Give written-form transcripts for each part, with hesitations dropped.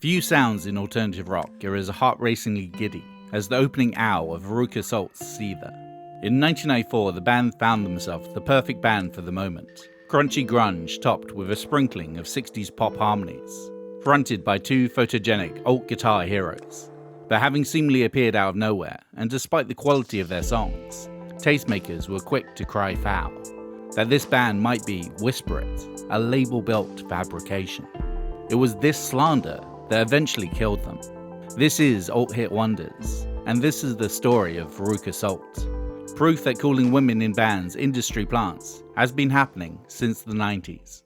Few sounds in alternative rock are as heart-racingly giddy as the opening ow of Veruca Salt's Seether. In 1994, the band found themselves the perfect band for the moment. Crunchy grunge topped with a sprinkling of 60s pop harmonies, fronted by two photogenic alt guitar heroes. But having seemingly appeared out of nowhere, and despite the quality of their songs, tastemakers were quick to cry foul, that this band might be Whisper It, a label-built fabrication. It was this slander that eventually killed them. This is Alt Hit Wonders, and this is the story of Veruca Salt. Proof that calling women in bands industry plants has been happening since the 90s.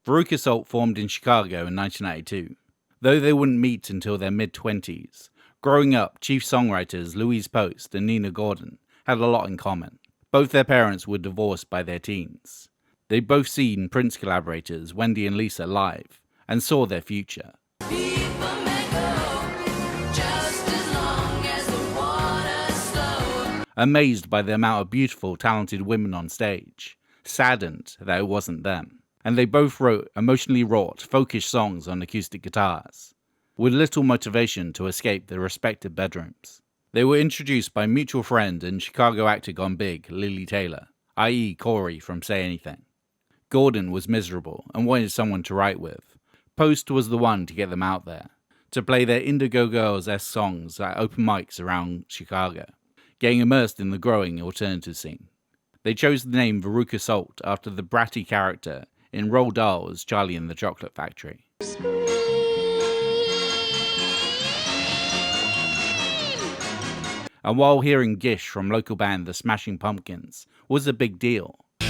Veruca Salt formed in Chicago in 1992. Though they wouldn't meet until their mid-20s, growing up, chief songwriters Louise Post and Nina Gordon had a lot in common. Both their parents were divorced by their teens. They'd both seen Prince collaborators Wendy and Lisa live, and saw their future. Amazed by the amount of beautiful, talented women on stage, saddened that it wasn't them. And they both wrote emotionally wrought, folkish songs on acoustic guitars, with little motivation to escape their respective bedrooms. They were introduced by mutual friend and Chicago actor gone big, Lili Taylor, i.e. Corey from Say Anything. Gordon was miserable and wanted someone to write with. Post was the one to get them out there, to play their Indigo Girls-esque songs at open mics around Chicago, getting immersed in the growing alternative scene. They chose the name Veruca Salt after the bratty character in Roald Dahl's Charlie and the Chocolate Factory. And while hearing Gish from local band The Smashing Pumpkins was a big deal, the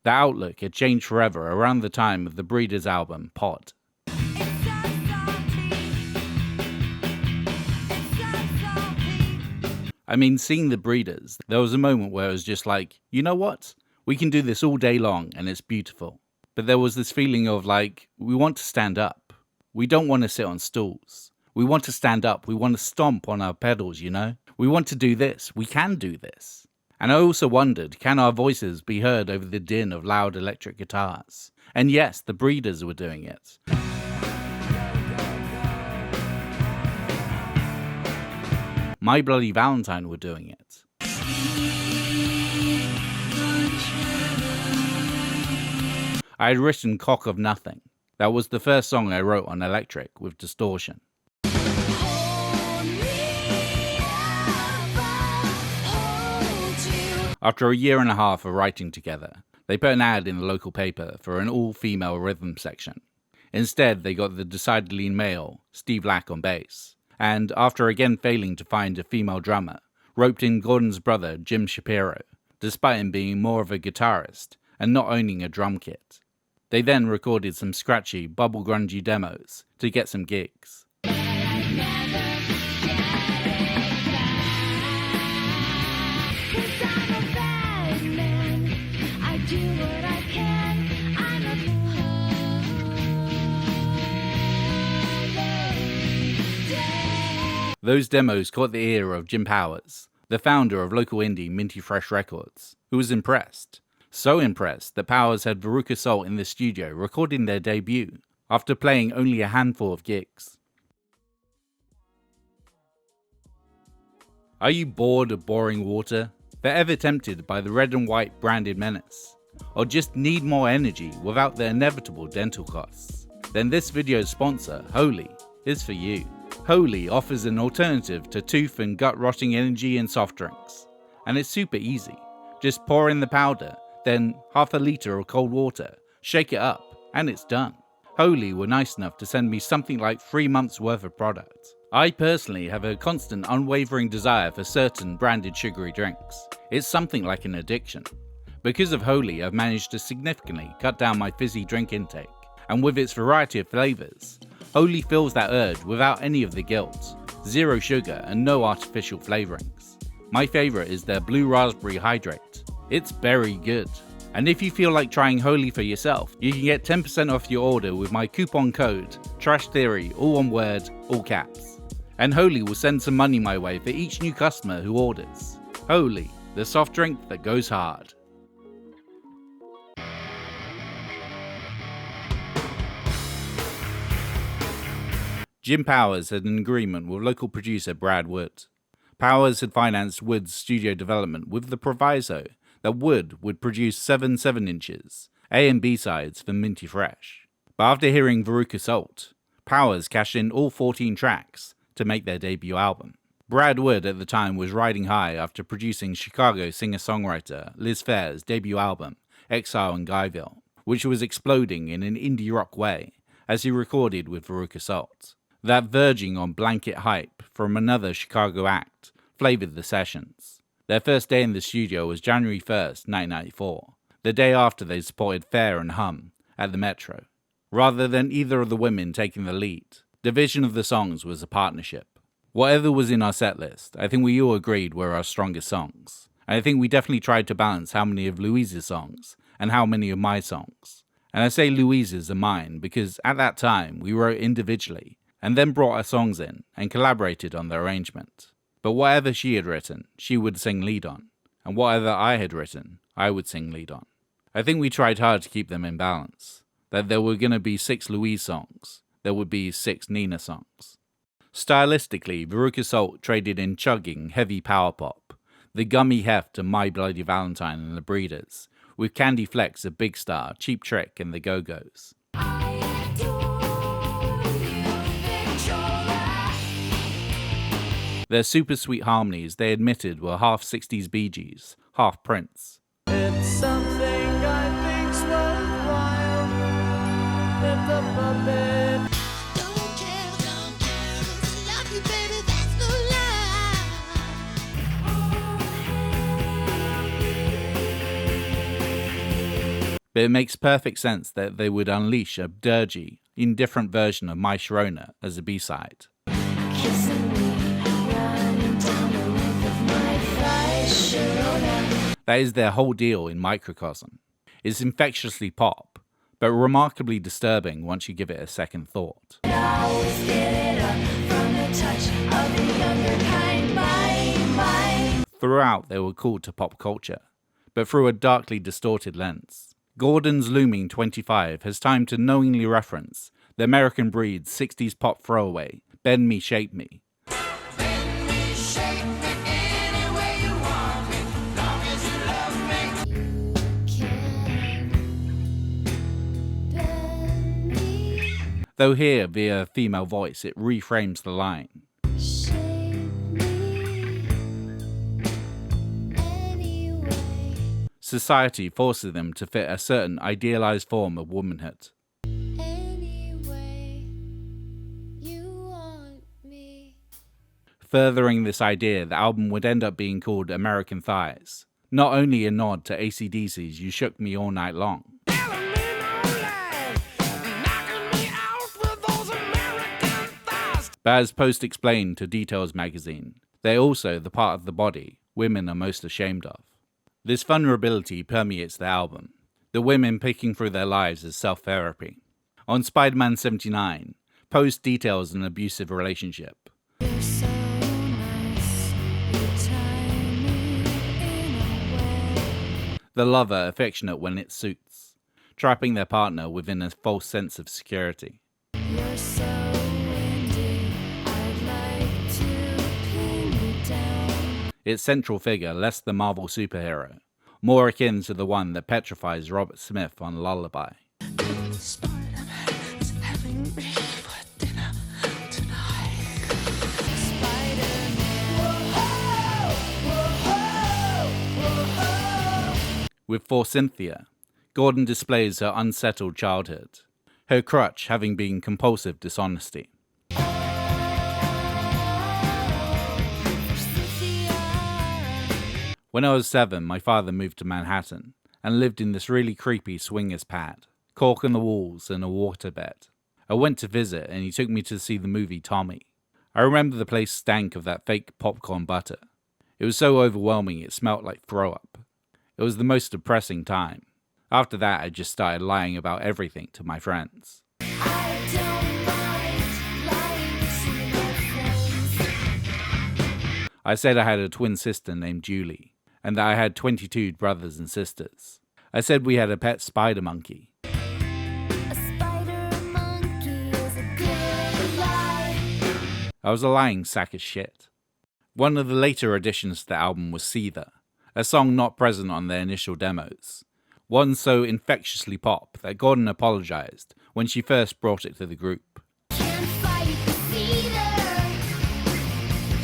outlook had changed forever around the time of the Breeders' album, Pod. I mean, seeing the Breeders, there was a moment where it was just like, you know what? We can do this all day long and it's beautiful. But there was this feeling of like, we want to stand up. We don't want to sit on stools. We want to stand up. We want to stomp on our pedals, you know? We want to do this. We can do this. And I also wondered, can our voices be heard over the din of loud electric guitars? And yes, the Breeders were doing it. My Bloody Valentine were doing it. I had written Cock of Nothing. That was the first song I wrote on electric with distortion. After a year and a half of writing together, they put an ad in the local paper for an all-female rhythm section. Instead, they got the decidedly male Steve Lack on bass, and after again failing to find a female drummer, roped in Gordon's brother Jim Shapiro, despite him being more of a guitarist and not owning a drum kit. They then recorded some scratchy, bubble grungy demos to get some gigs. Those demos caught the ear of Jim Powers, the founder of local indie Minty Fresh Records, who was impressed. So impressed that Powers had Veruca Salt in the studio recording their debut, after playing only a handful of gigs. Are you bored of boring water? Forever tempted by the red and white branded menace? Or just need more energy without the inevitable dental costs? Then this video's sponsor, Holy, is for you. Holy offers an alternative to tooth and gut-rotting energy in soft drinks. And it's super easy. Just pour in the powder, then half a litre of cold water, shake it up, and it's done. Holy were nice enough to send me something like 3 months worth of product. I personally have a constant unwavering desire for certain branded sugary drinks. It's something like an addiction. Because of Holy, I've managed to significantly cut down my fizzy drink intake, and with its variety of flavours, Holy fills that urge without any of the guilt, zero sugar and no artificial flavourings. My favourite is their Blue Raspberry Hydrate. It's very good. And if you feel like trying Holy for yourself, you can get 10% off your order with my coupon code TRASHTHEORY, all one word, all caps. And Holy will send some money my way for each new customer who orders. Holy, the soft drink that goes hard. Jim Powers had an agreement with local producer Brad Wood. Powers had financed Wood's studio development with the proviso that Wood would produce 7 7-inches, A and B sides for Minty Fresh. But after hearing Veruca Salt, Powers cashed in all 14 tracks to make their debut album. Brad Wood at the time was riding high after producing Chicago singer-songwriter Liz Phair's debut album, Exile in Guyville, which was exploding in an indie rock way as he recorded with Veruca Salt. That verging on blanket hype from another Chicago act flavored the sessions. Their first day in the studio was January 1st, 1994, the day after they supported Fair and Hum at the Metro. Rather than either of the women taking the lead, division of the songs was a partnership. Whatever was in our set list, I think we all agreed were our strongest songs. And I think we definitely tried to balance how many of Louise's songs and how many of my songs. And I say Louise's and mine because at that time we wrote individually and then brought our songs in and collaborated on the arrangement. But whatever she had written, she would sing lead on, and whatever I had written, I would sing lead on. I think we tried hard to keep them in balance, that there were going to be 6 Louise songs, there would be 6 Nina songs. Stylistically, Veruca Salt traded in chugging, heavy power pop, the gummy heft of My Bloody Valentine and the Breeders, with Candy Flex of Big Star, Cheap Trick and the Go-Go's. Their super sweet harmonies they admitted were half 60s Bee Gees, half Prince. It's something I think's worthwhile if the puppet don't care, love you baby, that's the lie. But it makes perfect sense that they would unleash a dirgy, indifferent version of My Sharona as a B-side. That is their whole deal in Microcosm. It's infectiously pop, but remarkably disturbing once you give it a second thought. Throughout, they were called to pop culture, but through a darkly distorted lens. Gordon's looming 25 has time to knowingly reference the American Breed's 60s pop throwaway, Bend Me, Shape Me. Though here, via a female voice, it reframes the line. Society forces them to fit a certain idealized form of womanhood. Furthering this idea, the album would end up being called American Thighs, not only a nod to AC/DC's You Shook Me All Night Long, but as Post explained to Details magazine, they're also the part of the body women are most ashamed of. This vulnerability permeates the album, the women picking through their lives as self-therapy. On Spider-Man 79, Post details an abusive relationship. The lover affectionate when it suits, trapping their partner within a false sense of security. Its central figure less the Marvel superhero, more akin to the one that petrifies Robert Smith on Lullaby. With For Cynthia, Gordon displays her unsettled childhood, her crutch having been compulsive dishonesty. When I was 7, my father moved to Manhattan and lived in this really creepy swingers pad, cork on the walls and a waterbed. I went to visit and he took me to see the movie Tommy. I remember the place stank of that fake popcorn butter. It was so overwhelming it smelt like throw up. It was the most depressing time. After that I just started lying about everything to my friends. I said I had a twin sister named Julie, and that I had 22 brothers and sisters. I said we had a pet spider monkey. A spider monkey is a good lie. I was a lying sack of shit. One of the later additions to the album was Seether, a song not present on their initial demos. One so infectiously pop that Gordon apologized when she first brought it to the group. Can't fight the cedar.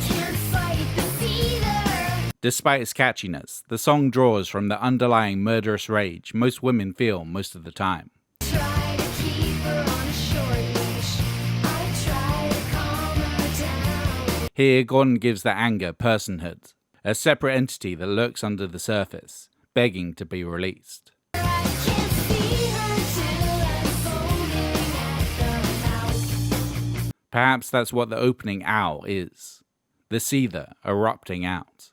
Can't fight the cedar. Despite its catchiness, the song draws from the underlying murderous rage most women feel most of the time. Try to keep her on a short leash. I try to calm her down. Here, Gordon gives the anger personhood, a separate entity that lurks under the surface, begging to be released. I can't see her till I'm foaming at the mouth. Perhaps that's what the opening owl is, the Seether erupting out.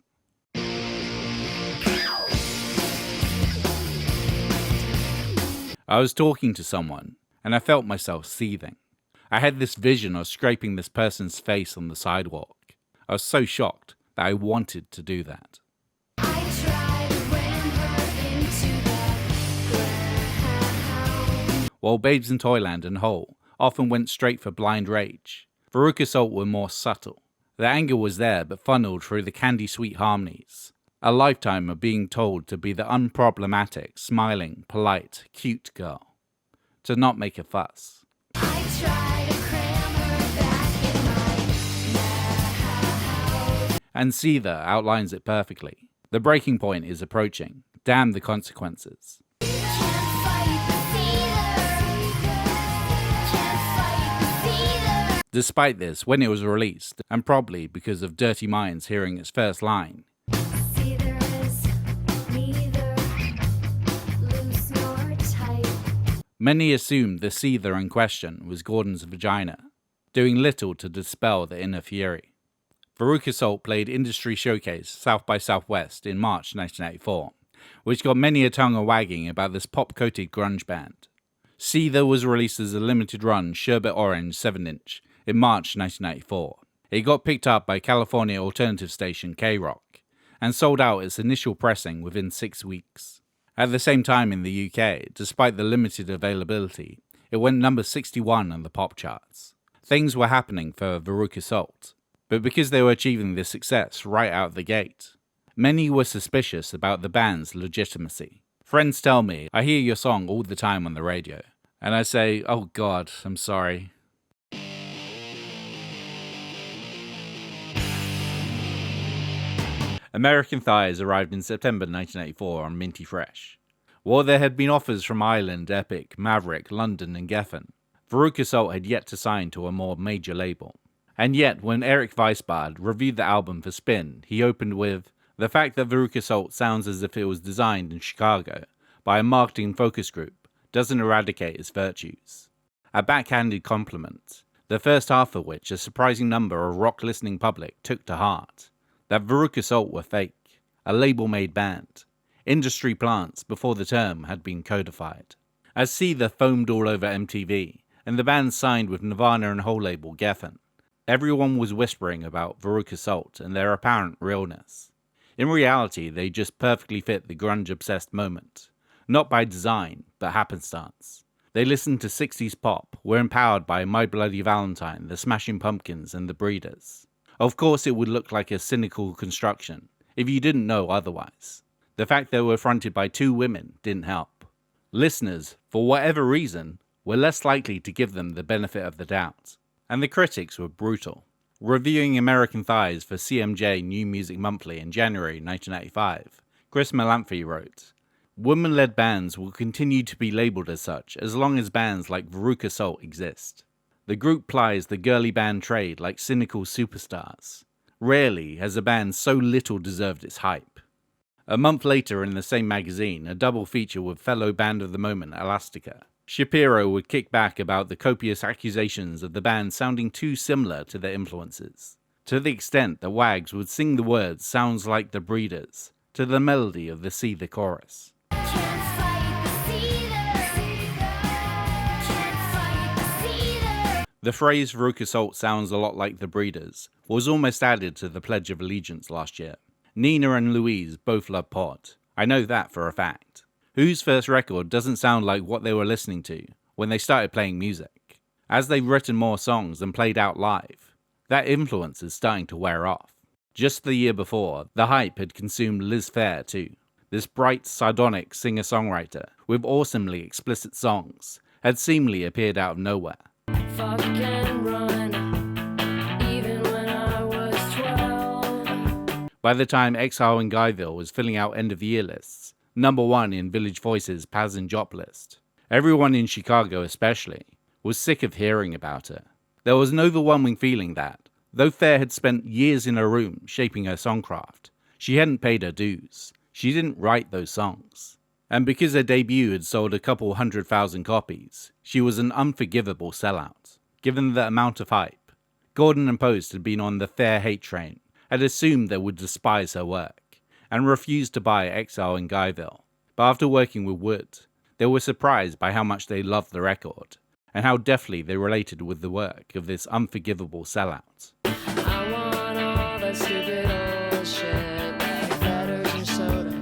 I was talking to someone, and I felt myself seething. I had this vision of scraping this person's face on the sidewalk. I was so shocked that I wanted to do that. I try to ram her into the ground. While Babes in Toyland and Hole often went straight for blind rage, Veruca Salt were more subtle. The anger was there but funneled through the candy-sweet harmonies. A lifetime of being told to be the unproblematic, smiling, polite, cute girl. To not make a fuss. I try to cram her back in my mouth. And Seether outlines it perfectly. The breaking point is approaching. Damn the consequences. Can't fight the cedar. Can't fight the cedar. Despite this, when it was released, and probably because of Dirty Minds hearing its first line, Cedar is neither loose nor tight. many assumed the Seether in question was Gordon's vagina, doing little to dispel the inner fury. Veruca Salt played Industry Showcase South by Southwest in March 1984, which got many a tongue a-wagging about this pop-coated grunge band. Seether was released as a limited run Sherbet Orange 7-inch in March 1994. It got picked up by California alternative station K-Rock, and sold out its initial pressing within 6 weeks. At the same time in the UK, despite the limited availability, it went number 61 on the pop charts. Things were happening for Veruca Salt, but because they were achieving this success right out the gate, many were suspicious about the band's legitimacy. Friends tell me, I hear your song all the time on the radio, and I say, oh God, I'm sorry. American Thighs arrived in September 1984 on Minty Fresh. While there had been offers from Island, Epic, Maverick, London and Geffen, Veruca Salt had yet to sign to a more major label. And yet, when Eric Weisbard reviewed the album for Spin, he opened with, "The fact that Veruca Salt sounds as if it was designed in Chicago by a marketing focus group doesn't eradicate its virtues." A backhanded compliment, the first half of which a surprising number of rock-listening public took to heart. That Veruca Salt were fake, a label-made band, industry plants before the term had been codified. As Seether foamed all over MTV, and the band signed with Nirvana and Hole label Geffen, everyone was whispering about Veruca Salt and their apparent realness. In reality, they just perfectly fit the grunge-obsessed moment, not by design, but happenstance. They listened to 60s pop, were empowered by My Bloody Valentine, the Smashing Pumpkins, and the Breeders. Of course it would look like a cynical construction, if you didn't know otherwise. The fact they were fronted by two women didn't help. Listeners, for whatever reason, were less likely to give them the benefit of the doubt. And the critics were brutal. Reviewing American Thighs for CMJ New Music Monthly in January 1995, Chris Melanphy wrote, "Woman-led bands will continue to be labelled as such as long as bands like Veruca Salt exist. The group plies the girly band trade like cynical superstars. Rarely has a band so little deserved its hype." A month later in the same magazine, a double feature with fellow band of the moment Elastica, Shapiro would kick back about the copious accusations of the band sounding too similar to their influences, to the extent that Wags would sing the words "sounds like the Breeders" to the melody of the Seether chorus. Can't fight the cedar. Can't fight the cedar. The phrase Veruca Salt sounds a lot like the Breeders was almost added to the Pledge of Allegiance last year. Nina and Louise both love pod. I know that for a fact. Who's first record doesn't sound like what they were listening to when they started playing music. As they've written more songs and played out live, that influence is starting to wear off. Just the year before, the hype had consumed Liz Phair too. This bright, sardonic singer-songwriter with awesomely explicit songs had seemingly appeared out of nowhere. Fuck and run, even when I was 12. By the time Exile in Guyville was filling out end-of-year lists, #1 in Village Voice's Paz and Jop list, everyone in Chicago especially was sick of hearing about her. There was an overwhelming feeling that, though Phair had spent years in her room shaping her songcraft, she hadn't paid her dues. She didn't write those songs. And because her debut had sold a couple 100,000 copies, she was an unforgivable sellout. Given the amount of hype, Gordon and Post had been on the Phair hate train, had assumed they would despise her work, and refused to buy Exile in Guyville. But after working with Wood, they were surprised by how much they loved the record, and how deftly they related with the work of this unforgivable sellout. I want all that stupid old shit, like letters and sodas.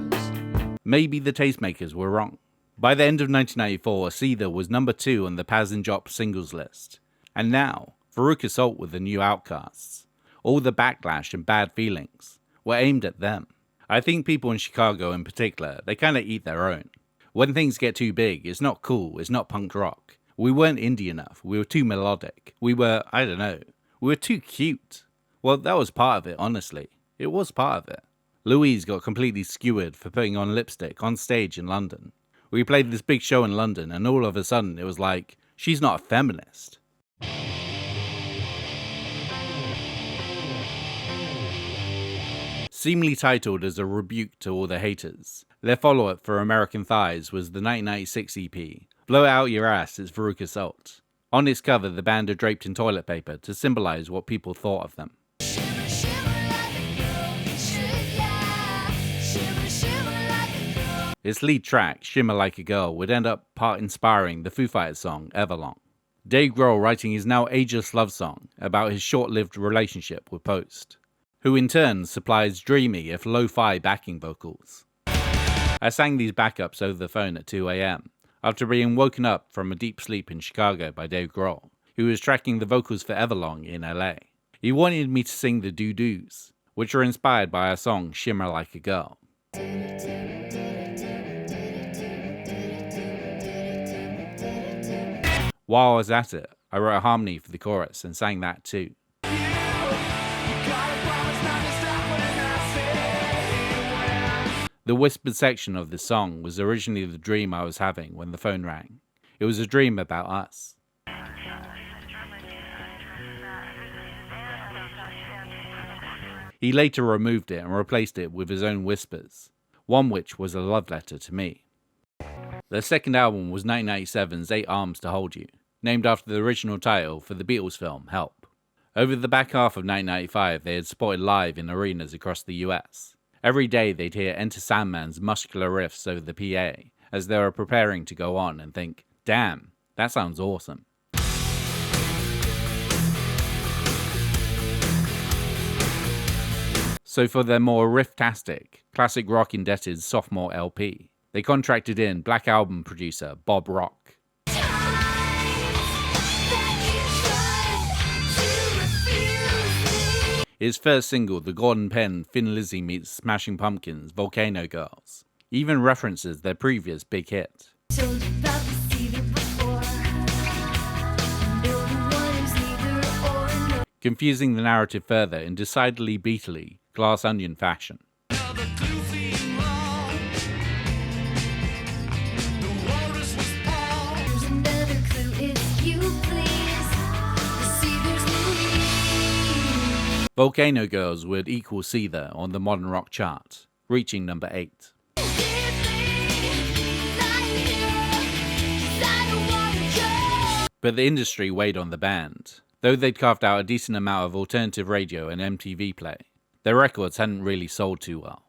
Maybe the Tastemakers were wrong. By the end of 1994, Seether was #2 on the Paz and Jop singles list, and now, Veruca Salt were the new outcasts. All the backlash and bad feelings were aimed at them. I think people in Chicago in particular, they kinda eat their own. When things get too big, it's not cool, it's not punk rock. We weren't indie enough, we were too melodic, we were too cute. Well, that was part of it, honestly. It was part of it. Louise got completely skewered for putting on lipstick on stage in London. We played this big show in London, and all of a sudden it was like, she's not a feminist. Seemingly titled as a rebuke to all the haters, their follow-up for American Thighs was the 1996 EP, Blow It Out Your Ass, It's Veruca Salt. On its cover, the band are draped in toilet paper to symbolize what people thought of them. Shimmer, shimmer like a girl should, yeah. Shimmer, shimmer like a girl. Its lead track, Shimmer Like a Girl, would end up part inspiring the Foo Fighters song Everlong. Dave Grohl writing his now ageless love song about his short-lived relationship with Post, who in turn supplies dreamy if lo-fi backing vocals. I sang these backups over the phone at 2 a.m. after being woken up from a deep sleep in Chicago by Dave Grohl, who was tracking the vocals for Everlong in LA. He wanted me to sing the doo-doos, which are inspired by our song Shimmer Like a Girl. While I was at it, I wrote a harmony for the chorus and sang that too. The whispered section of this song was originally the dream I was having when the phone rang. It was a dream about us. He later removed it and replaced it with his own whispers, one which was a love letter to me. Their second album was 1997's 8 Arms to Hold You, named after the original title for the Beatles film Help. Over the back half of 1995, they had supported live in arenas across the US. Every day they'd hear Enter Sandman's muscular riffs over the PA as they were preparing to go on and think, damn, that sounds awesome. So for their more riff-tastic, classic rock indebted sophomore LP, they contracted in Black Album producer Bob Rock. His first single, the Gordon Penn Thin Lizzy meets Smashing Pumpkins' Volcano Girls, even references their previous big hit. Told you about the Seether before. You're the one who's neither or nor. Confusing the narrative further in decidedly Beatley, Glass Onion fashion. There's another clue if you please. The Seether's Louise. Volcano Girls would equal Seether on the modern rock chart, reaching number 8. But the industry weighed on the band. Though they'd carved out a decent amount of alternative radio and MTV play, their records hadn't really sold too well.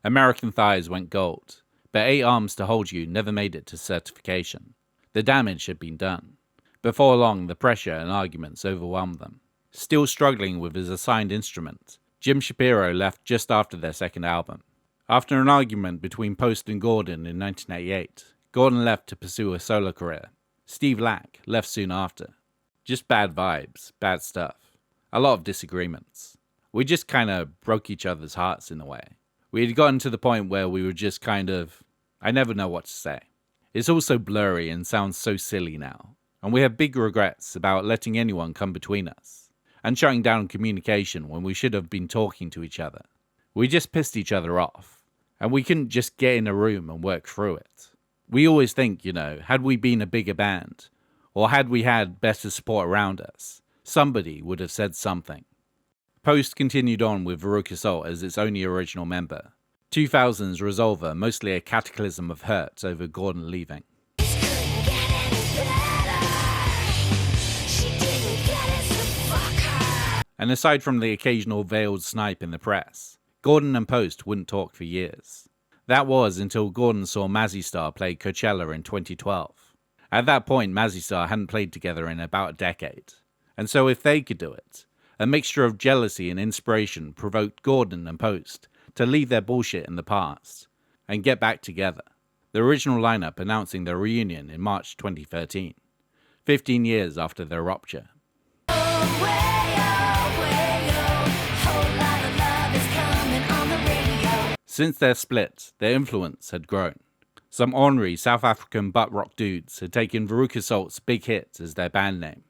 American Thighs went gold, but 8 Arms to Hold You never made it to certification. The damage had been done. Before long, the pressure and arguments overwhelmed them. Still struggling with his assigned instrument, Jim Shapiro left just after their second album. After an argument between Post and Gordon in 1988, Gordon left to pursue a solo career. Steve Lack left soon after. Just bad vibes, bad stuff. A lot of disagreements. We just kind of broke each other's hearts in a way. We had gotten to the point where we were just I never know what to say. It's all so blurry and sounds so silly now. And we have big regrets about letting anyone come between us. And shutting down communication when we should have been talking to each other. We just pissed each other off. And we couldn't just get in a room and work through it. We always think, had we been a bigger band, or had we had better support around us, somebody would have said something. Post continued on with Veruca Salt as its only original member. 2000's Resolver, mostly a cataclysm of hurt over Gordon leaving. And aside from the occasional veiled snipe in the press, Gordon and Post wouldn't talk for years. That was until Gordon saw Mazzy Star play Coachella in 2012. At that point, Mazzy Star hadn't played together in about a decade. And so if they could do it, a mixture of jealousy and inspiration provoked Gordon and Post to leave their bullshit in the past and get back together. The original lineup announcing their reunion in March 2013, 15 years after their rupture. Since their split, their influence had grown. Some ornery South African butt rock dudes had taken Veruca Salt's Big Hit as their band name.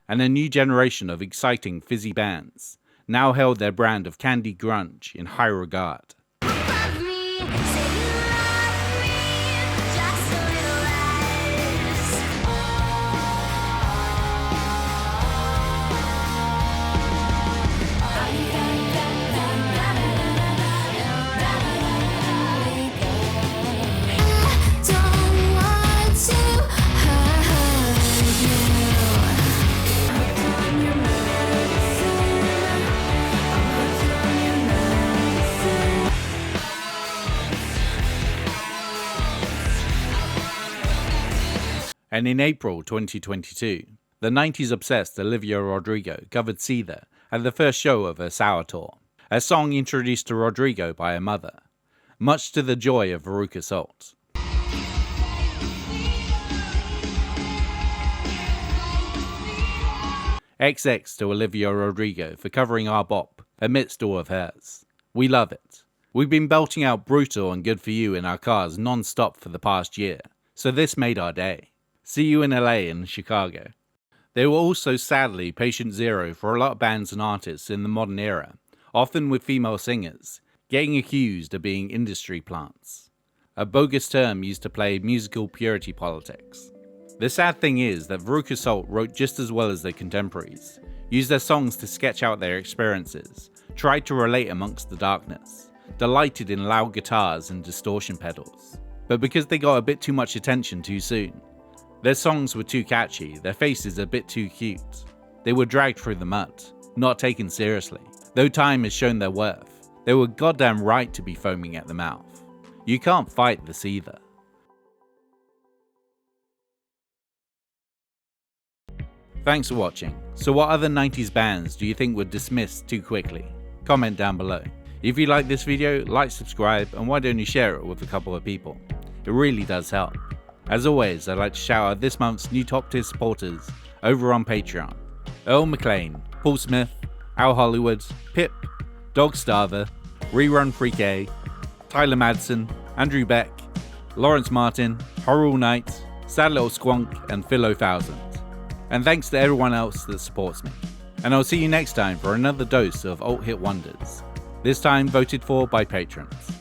And a new generation of exciting fizzy bands now held their brand of candy grunge in high regard. And in April 2022, the 90s-obsessed Olivia Rodrigo covered Seether at the first show of her Sour Tour, a song introduced to Rodrigo by her mother, much to the joy of Veruca Salt. XX to Olivia Rodrigo for covering our bop amidst all of hers. We love it. We've been belting out Brutal and Good For You in our cars non-stop for the past year, so this made our day. See you in LA and Chicago. They were also sadly patient zero for a lot of bands and artists in the modern era, often with female singers, getting accused of being industry plants. A bogus term used to play musical purity politics. The sad thing is that Veruca Salt wrote just as well as their contemporaries, used their songs to sketch out their experiences, tried to relate amongst the darkness, delighted in loud guitars and distortion pedals. But because they got a bit too much attention too soon, their songs were too catchy, their faces a bit too cute. They were dragged through the mud, not taken seriously. Though time has shown their worth, they were goddamn right to be foaming at the mouth. You can't fight this either. Thanks for watching. So what other 90s bands do you think were dismissed too quickly? Comment down below. If you like this video, like, subscribe, and why don't you share it with a couple of people? It really does help. As always, I'd like to shout out this month's new top tier supporters over on Patreon. Earl McLean, Paul Smith, Al Hollywood, Pip, Dog Starver, Rerun Freak A, Tyler Madsen, Andrew Beck, Lawrence Martin, Horror Knight, Sad Little Squonk, and Phil0000. And thanks to everyone else that supports me. And I'll see you next time for another dose of alt hit wonders. This time voted for by patrons.